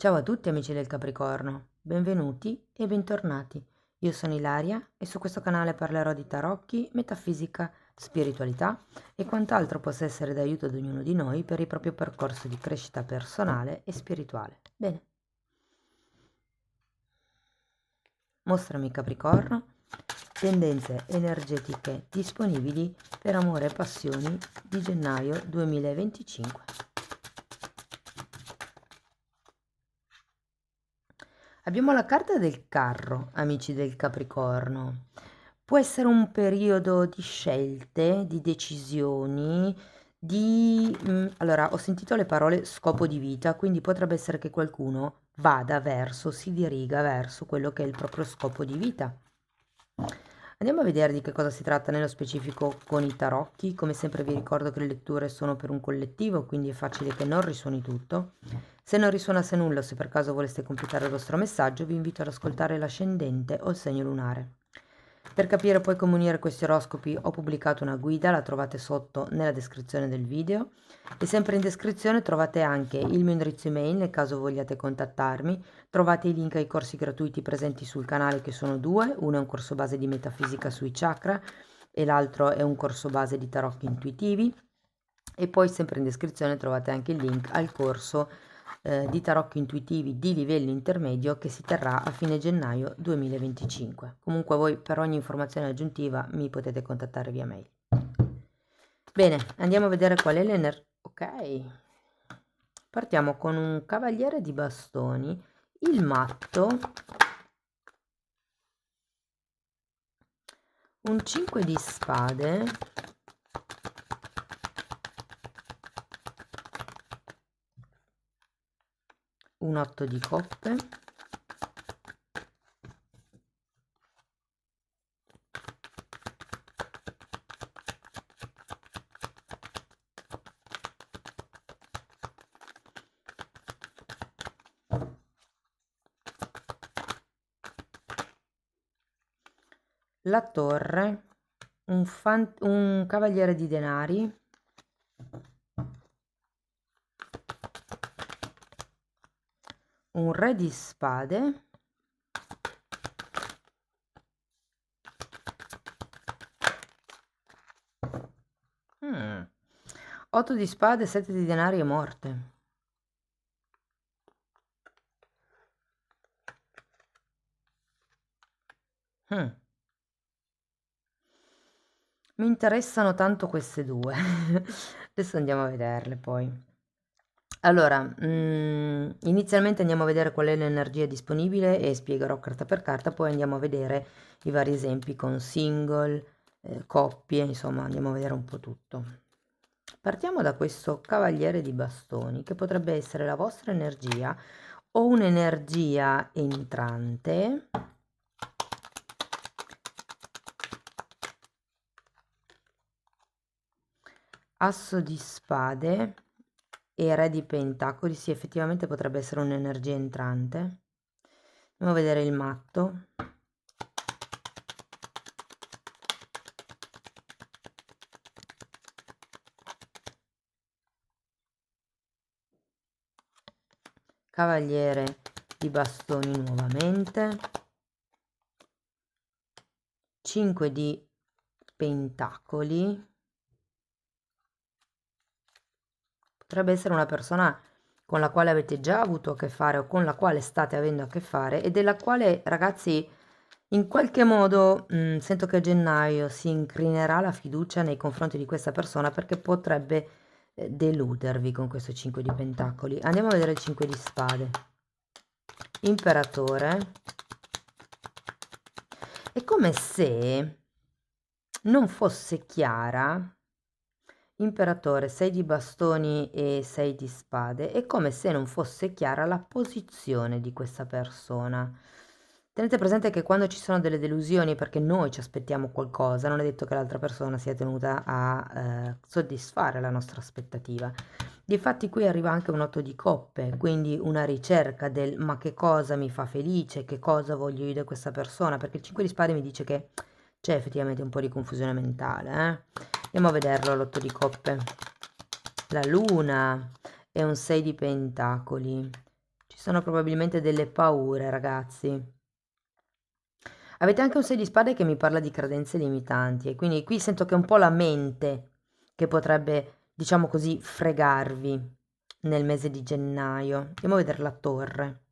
Ciao a tutti amici del Capricorno, benvenuti e bentornati. Io sono Ilaria e su questo canale parlerò di tarocchi, metafisica, spiritualità e quant'altro possa essere d'aiuto ad ognuno di noi per il proprio percorso di crescita personale e spirituale. Bene, mostrami Capricorno, tendenze energetiche disponibili per amore e passioni di gennaio 2025. Abbiamo la carta del carro, amici del Capricorno. Può essere un periodo di scelte, di decisioni, allora, ho sentito le parole scopo di vita, quindi potrebbe essere che qualcuno vada verso, si diriga verso quello che è il proprio scopo di vita. Andiamo a vedere di che cosa si tratta nello specifico con i tarocchi. Come sempre vi ricordo che le letture sono per un collettivo, quindi è facile che non risuoni tutto. Se non risuonasse nulla o se per caso voleste completare il vostro messaggio, vi invito ad ascoltare l'ascendente o il segno lunare. Per capire poi come unire questi oroscopi ho pubblicato una guida, la trovate sotto nella descrizione del video e sempre in descrizione trovate anche il mio indirizzo email nel caso vogliate contattarmi. Trovate i link ai corsi gratuiti presenti sul canale, che sono due: uno è un corso base di metafisica sui chakra e l'altro è un corso base di tarocchi intuitivi. E poi sempre in descrizione trovate anche il link al corso di tarocchi intuitivi di livello intermedio che si terrà a fine gennaio 2025. Comunque voi per ogni informazione aggiuntiva mi potete contattare via mail. Bene, andiamo a vedere qual è l'energia. Ok, partiamo con un cavaliere di bastoni, il matto, un 5 di spade, un 8 di coppe, la torre, un cavaliere di denari, un re di spade, mm, 8 di spade, 7 di denari e morte. Mm. Mi interessano tanto queste due. Adesso andiamo a vederle poi. Allora, inizialmente andiamo a vedere qual è l'energia disponibile e spiegherò carta per carta, poi andiamo a vedere i vari esempi con single, coppie, insomma andiamo a vedere un po' tutto. Partiamo da questo cavaliere di bastoni, che potrebbe essere la vostra energia o un'energia entrante. Asso di spade e re di pentacoli, sì, effettivamente potrebbe essere un'energia entrante. Andiamo a vedere il matto. Cavaliere di bastoni nuovamente. 5 di pentacoli. Potrebbe essere una persona con la quale avete già avuto a che fare o con la quale state avendo a che fare e della quale, ragazzi, in qualche modo sento che a gennaio si incrinerà la fiducia nei confronti di questa persona, perché potrebbe deludervi con questo 5 di pentacoli. Andiamo a vedere il 5 di spade. Imperatore. È come se non fosse chiara. Imperatore, 6 di bastoni e 6 di spade. È come se non fosse chiara la posizione di questa persona. Tenete presente che quando ci sono delle delusioni, perché noi ci aspettiamo qualcosa, non è detto che l'altra persona sia tenuta a soddisfare la nostra aspettativa. Difatti qui arriva anche un 8 di coppe, quindi una ricerca del ma che cosa mi fa felice, che cosa voglio io da questa persona, perché il 5 di spade mi dice che c'è effettivamente un po' di confusione mentale, Andiamo a vederlo l'8 di coppe. La luna è un 6 di pentacoli. Ci sono probabilmente delle paure, ragazzi. Avete anche un 6 di spade che mi parla di credenze limitanti e quindi qui sento che è un po' la mente che potrebbe, diciamo così, fregarvi nel mese di gennaio. Andiamo a vedere la torre.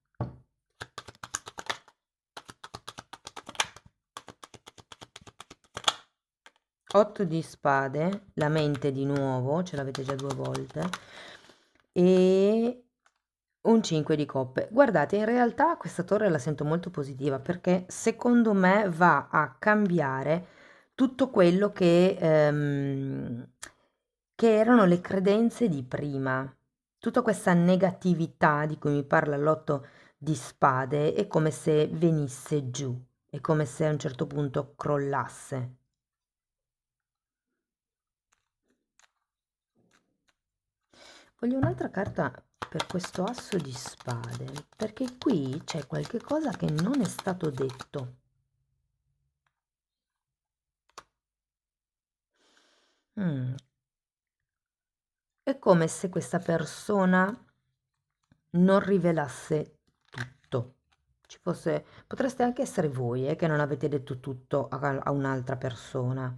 8 di spade, la mente di nuovo, ce l'avete già 2 volte, e un 5 di coppe. Guardate, in realtà questa torre la sento molto positiva perché secondo me va a cambiare tutto quello che erano le credenze di prima. Tutta questa negatività di cui mi parla l'otto di spade è come se venisse giù, è come se a un certo punto crollasse. Voglio un'altra carta per questo asso di spade, perché qui c'è qualche cosa che non è stato detto. È come se questa persona non rivelasse tutto. Ci fosse, potreste anche essere voi, che non avete detto tutto a un'altra persona.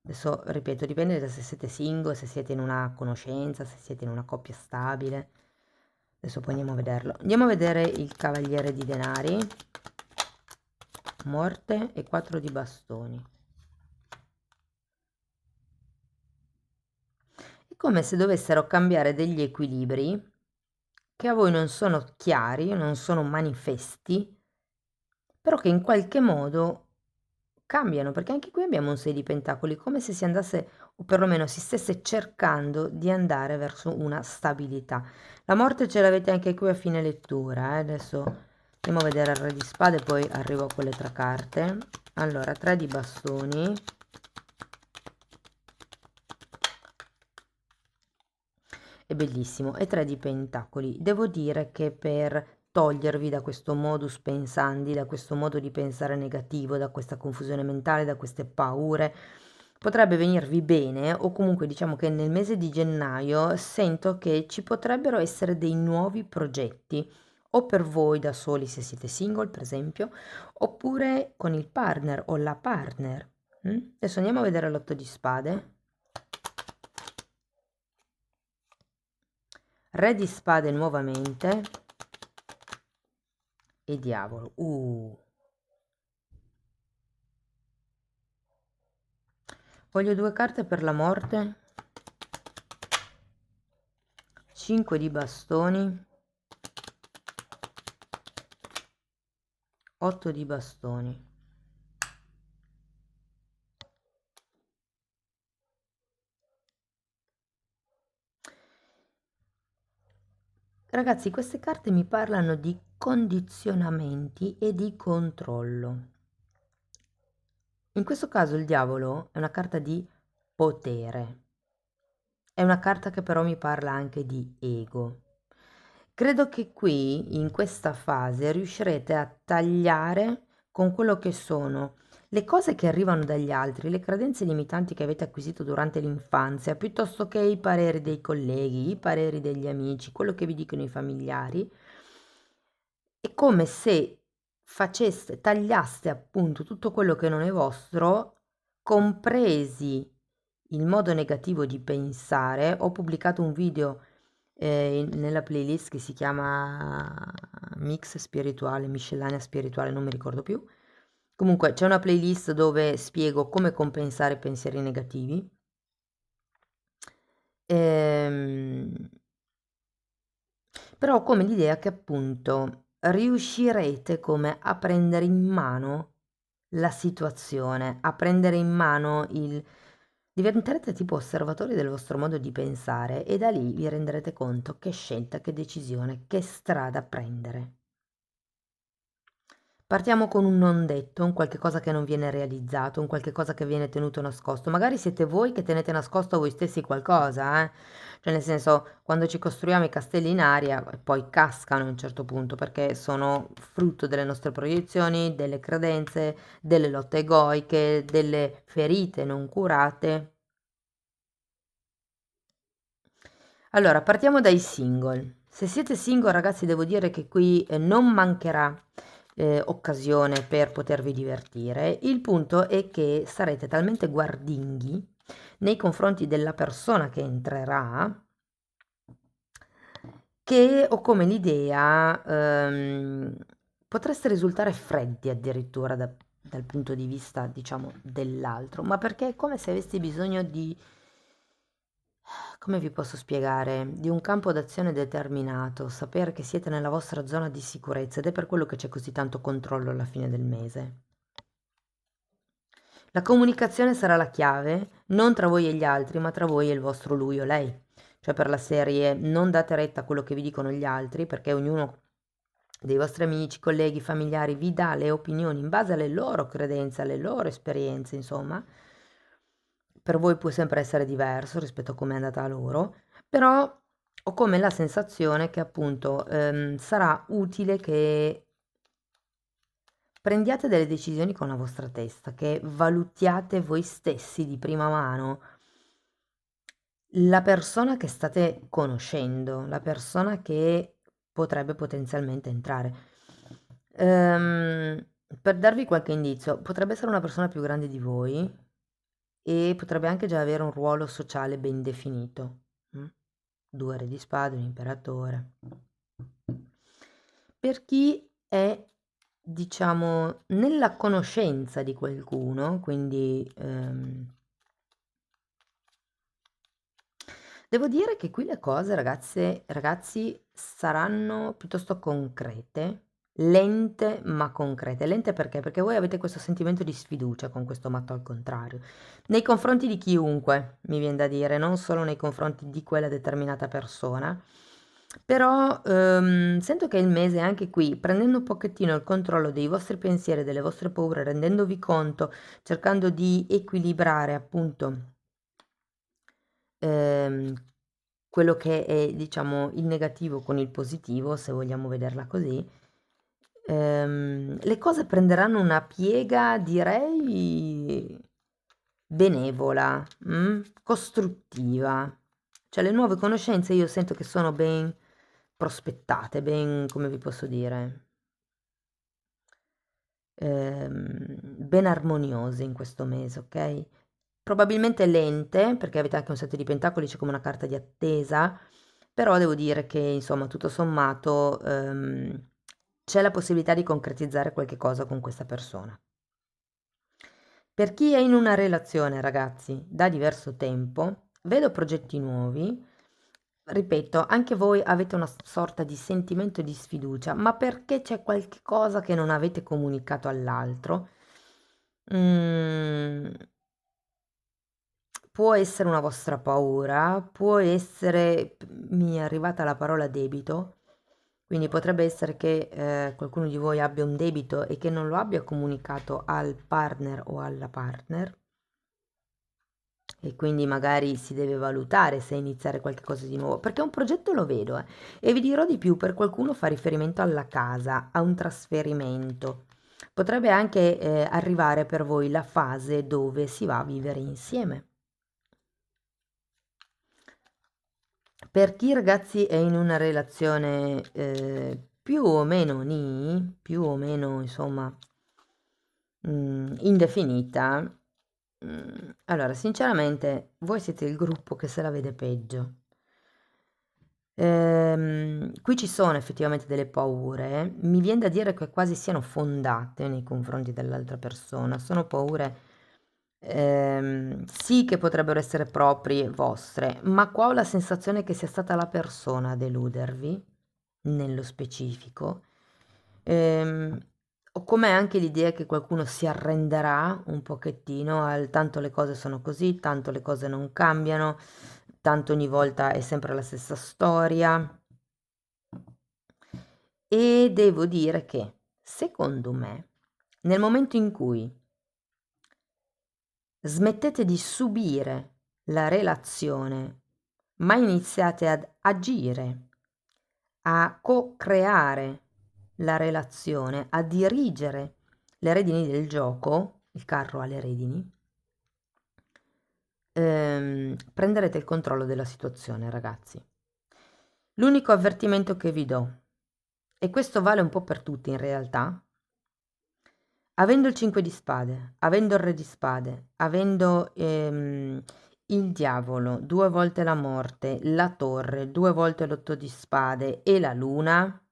Adesso ripeto, dipende da se siete single, se siete in una conoscenza, se siete in una coppia stabile. Adesso poi andiamo a vederlo. Andiamo a vedere il cavaliere di denari, morte e 4 di bastoni. È come se dovessero cambiare degli equilibri che a voi non sono chiari, non sono manifesti, però che in qualche modo cambiano, perché anche qui abbiamo un 6 di pentacoli, come se si andasse, o perlomeno si stesse cercando di andare verso una stabilità. La morte ce l'avete anche qui a fine lettura, adesso andiamo a vedere il re di spade, poi arrivo a quelle 3 carte. Allora, 3 di bastoni, è bellissimo, e 3 di pentacoli. Devo dire che per togliervi da questo modus pensandi, da questo modo di pensare negativo, da questa confusione mentale, da queste paure, potrebbe venirvi bene, o comunque diciamo che nel mese di gennaio sento che ci potrebbero essere dei nuovi progetti, o per voi da soli se siete single, per esempio, oppure con il partner o la partner. Adesso andiamo a vedere l'otto di spade. Re di spade nuovamente e diavolo. Voglio 2 carte per la morte, 5 di bastoni, 8 di bastoni. Ragazzi, queste carte mi parlano di condizionamenti e di controllo. In questo caso il diavolo è una carta di potere. È una carta che però mi parla anche di ego. Credo che qui, in questa fase, riuscirete a tagliare con quello che sono le cose che arrivano dagli altri, le credenze limitanti che avete acquisito durante l'infanzia, piuttosto che i pareri dei colleghi, i pareri degli amici, quello che vi dicono i familiari. È come se faceste, tagliaste appunto tutto quello che non è vostro, compresi il modo negativo di pensare. Ho pubblicato un video nella playlist che si chiama Mix spirituale, miscellanea spirituale, non mi ricordo più. Comunque c'è una playlist dove spiego come compensare pensieri negativi. Però ho come l'idea che appunto riuscirete come a prendere in mano la situazione, a prendere in mano il... Diventerete tipo osservatori del vostro modo di pensare e da lì vi renderete conto che scelta, che decisione, che strada prendere. Partiamo con un non detto, un qualche cosa che non viene realizzato, un qualche cosa che viene tenuto nascosto. Magari siete voi che tenete nascosto a voi stessi qualcosa, eh? Cioè nel senso, quando ci costruiamo i castelli in aria, poi cascano a un certo punto, perché sono frutto delle nostre proiezioni, delle credenze, delle lotte egoiche, delle ferite non curate. Allora, partiamo dai single. Se siete single, ragazzi, devo dire che qui non mancherà occasione per potervi divertire. Il punto è che sarete talmente guardinghi nei confronti della persona che entrerà che ho come l'idea, potreste risultare freddi addirittura dal punto di vista, diciamo, dell'altro, ma perché è come se avessi bisogno di, come vi posso spiegare, di un campo d'azione determinato, sapere che siete nella vostra zona di sicurezza ed è per quello che c'è così tanto controllo alla fine del mese. La comunicazione sarà la chiave, non tra voi e gli altri, ma tra voi e il vostro lui o lei. Cioè per la serie non date retta a quello che vi dicono gli altri, perché ognuno dei vostri amici, colleghi, familiari vi dà le opinioni in base alle loro credenze, alle loro esperienze, insomma. Per voi può sempre essere diverso rispetto a come è andata a loro, però ho come la sensazione che appunto sarà utile che prendiate delle decisioni con la vostra testa, che valutiate voi stessi di prima mano la persona che state conoscendo, la persona che potrebbe potenzialmente entrare. Ehm, per darvi qualche indizio, potrebbe essere una persona più grande di voi e potrebbe anche già avere un ruolo sociale ben definito. Mm? Due re di spade, un imperatore. Per chi è, diciamo, nella conoscenza di qualcuno, quindi devo dire che qui le cose, ragazze, ragazzi, saranno piuttosto concrete, lente ma concrete. Lente perché? Perché voi avete questo sentimento di sfiducia con questo matto al contrario, nei confronti di chiunque, mi viene da dire, non solo nei confronti di quella determinata persona. Però sento che il mese anche qui, prendendo un pochettino il controllo dei vostri pensieri, delle vostre paure, rendendovi conto, cercando di equilibrare appunto ehm, quello che è, diciamo, il negativo con il positivo, se vogliamo vederla così, le cose prenderanno una piega, direi, benevola, costruttiva. Cioè, le nuove conoscenze io sento che sono ben prospettate, ben, come vi posso dire, ben armoniose in questo mese, ok? Probabilmente lente, perché avete anche un 7 di pentacoli, c'è come una carta di attesa, però devo dire che, insomma, tutto sommato, c'è la possibilità di concretizzare qualche cosa con questa persona. Per chi è in una relazione, ragazzi, da diverso tempo, vedo progetti nuovi. Ripeto, anche voi avete una sorta di sentimento di sfiducia, ma perché c'è qualche cosa che non avete comunicato all'altro? Mm, può essere una vostra paura, può essere, mi è arrivata la parola debito, quindi potrebbe essere che qualcuno di voi abbia un debito e che non lo abbia comunicato al partner o alla partner e quindi magari si deve valutare se iniziare qualche cosa di nuovo, perché un progetto lo vedo, e vi dirò di più, per qualcuno fa riferimento alla casa, a un trasferimento. Potrebbe anche arrivare per voi la fase dove si va a vivere insieme. Per chi ragazzi è in una relazione più o meno più o meno insomma indefinita, allora sinceramente voi siete il gruppo che se la vede peggio. Qui ci sono effettivamente delle paure, mi viene da dire che quasi siano fondate nei confronti dell'altra persona, sono paure sì che potrebbero essere proprie vostre, ma qua ho la sensazione che sia stata la persona a deludervi, nello specifico. Ehm, Ho come anche l'idea che qualcuno si arrenderà un pochettino al tanto le cose sono così, tanto le cose non cambiano, tanto ogni volta è sempre la stessa storia. E devo dire che, secondo me, nel momento in cui smettete di subire la relazione, ma iniziate ad agire, a co-creare la relazione, a dirigere le redini del gioco, il carro ha le redini, prenderete il controllo della situazione, ragazzi. L'unico avvertimento che vi do, e questo vale un po' per tutti in realtà, avendo il 5 di spade, avendo il re di spade, avendo il diavolo, 2 volte la morte, la torre, 2 volte l'8 di spade e la luna,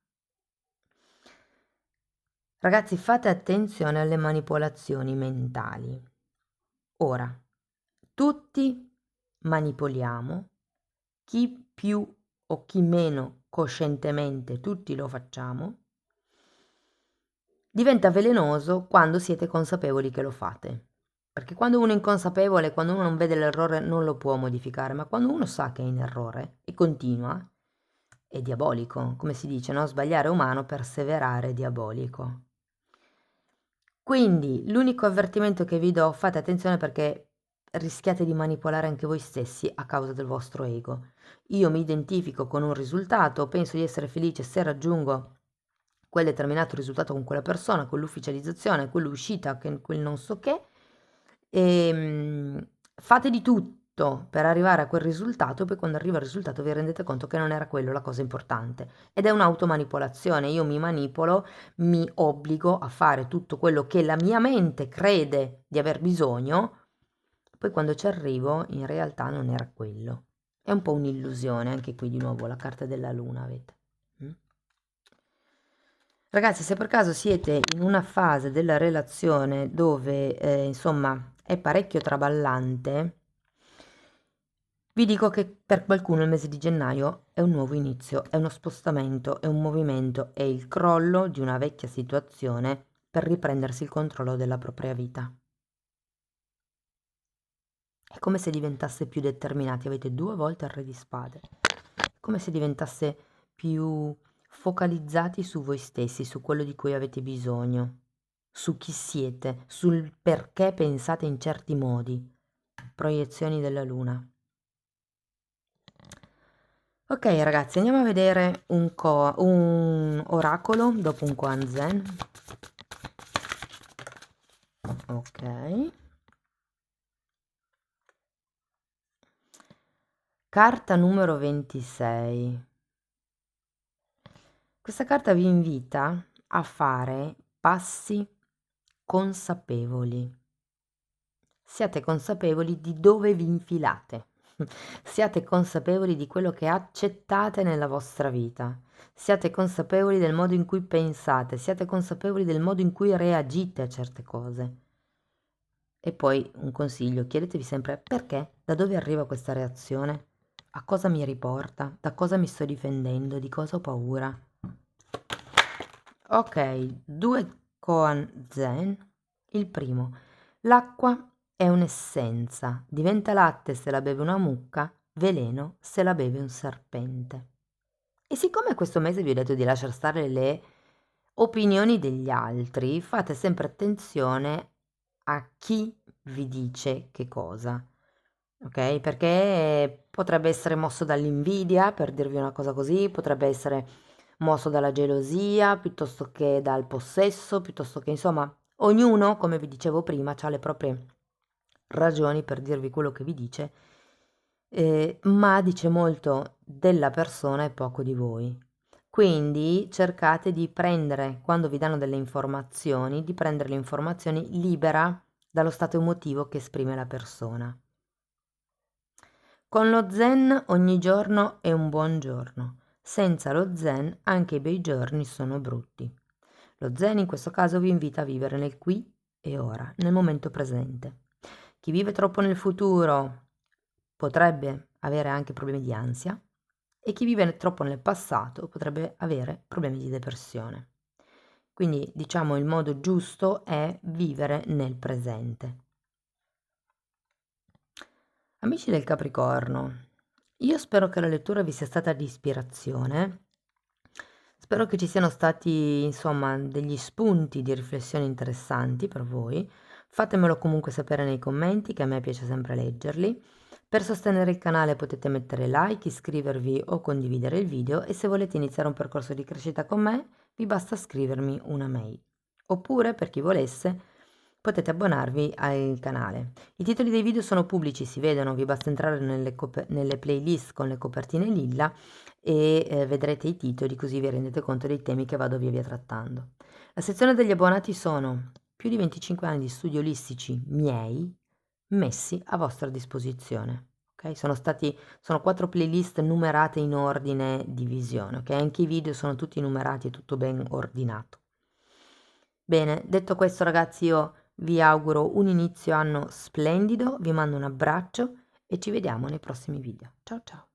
ragazzi, fate attenzione alle manipolazioni mentali. Ora, tutti manipoliamo, chi più o chi meno coscientemente, tutti lo facciamo. Diventa velenoso quando siete consapevoli che lo fate. Perché quando uno è inconsapevole, quando uno non vede l'errore, non lo può modificare, ma quando uno sa che è in errore e continua, è diabolico. Come si dice, no? Sbagliare è umano, perseverare è diabolico. Quindi l'unico avvertimento che vi do, fate attenzione perché rischiate di manipolare anche voi stessi a causa del vostro ego. Io mi identifico con un risultato, penso di essere felice se raggiungo quel determinato risultato con quella persona, quell'ufficializzazione, quell'uscita, quel non so che, e fate di tutto per arrivare a quel risultato, e poi quando arriva il risultato vi rendete conto che non era quello la cosa importante. Ed è un'automanipolazione, io mi manipolo, mi obbligo a fare tutto quello che la mia mente crede di aver bisogno, poi quando ci arrivo in realtà non era quello. È un po' un'illusione, anche qui di nuovo la carta della luna avete. Ragazzi, se per caso siete in una fase della relazione dove, insomma, è parecchio traballante, vi dico che per qualcuno il mese di gennaio è un nuovo inizio, è uno spostamento, è un movimento, è il crollo di una vecchia situazione per riprendersi il controllo della propria vita. È come se diventasse più determinati, avete 2 volte il re di spade, è come se diventasse più focalizzati su voi stessi, su quello di cui avete bisogno, su chi siete, sul perché pensate in certi modi. Proiezioni della luna. Ok ragazzi, andiamo a vedere un oracolo dopo un koan zen. Ok. Carta numero 26. Questa carta vi invita a fare passi consapevoli. Siate consapevoli di dove vi infilate. Siate consapevoli di quello che accettate nella vostra vita. Siate consapevoli del modo in cui pensate. Siate consapevoli del modo in cui reagite a certe cose. E poi un consiglio, chiedetevi sempre perché, da dove arriva questa reazione, a cosa mi riporta, da cosa mi sto difendendo, di cosa ho paura. Ok, 2 koan zen. Il primo, l'acqua è un'essenza, diventa latte se la beve una mucca, veleno se la beve un serpente. E siccome questo mese vi ho detto di lasciare stare le opinioni degli altri, fate sempre attenzione a chi vi dice che cosa, ok? Perché potrebbe essere mosso dall'invidia, per dirvi una cosa così, potrebbe essere mosso dalla gelosia, piuttosto che dal possesso, piuttosto che, insomma, ognuno, come vi dicevo prima, ha le proprie ragioni per dirvi quello che vi dice, ma dice molto della persona e poco di voi. Quindi cercate di prendere, quando vi danno delle informazioni, di prendere le informazioni libera dallo stato emotivo che esprime la persona. Con lo zen ogni giorno è un buon giorno, senza lo zen anche i bei giorni sono brutti. Lo zen in questo caso vi invita a vivere nel qui e ora, nel momento presente. Chi vive troppo nel futuro potrebbe avere anche problemi di ansia e chi vive troppo nel passato potrebbe avere problemi di depressione. Quindi diciamo il modo giusto è vivere nel presente. Amici del Capricorno, io spero che la lettura vi sia stata di ispirazione, spero che ci siano stati insomma degli spunti di riflessione interessanti per voi, fatemelo comunque sapere nei commenti che a me piace sempre leggerli. Per sostenere il canale potete mettere like, iscrivervi o condividere il video e se volete iniziare un percorso di crescita con me vi basta scrivermi una mail. Oppure per chi volesse potete abbonarvi al canale. I titoli dei video sono pubblici, si vedono, vi basta entrare nelle playlist con le copertine lilla e vedrete i titoli, così vi rendete conto dei temi che vado via via trattando. La sezione degli abbonati sono più di 25 anni di studi olistici miei messi a vostra disposizione. Ok? Sono 4 playlist numerate in ordine di visione, ok? Anche i video sono tutti numerati e tutto ben ordinato. Bene, detto questo ragazzi, io vi auguro un inizio anno splendido, vi mando un abbraccio e ci vediamo nei prossimi video. Ciao ciao!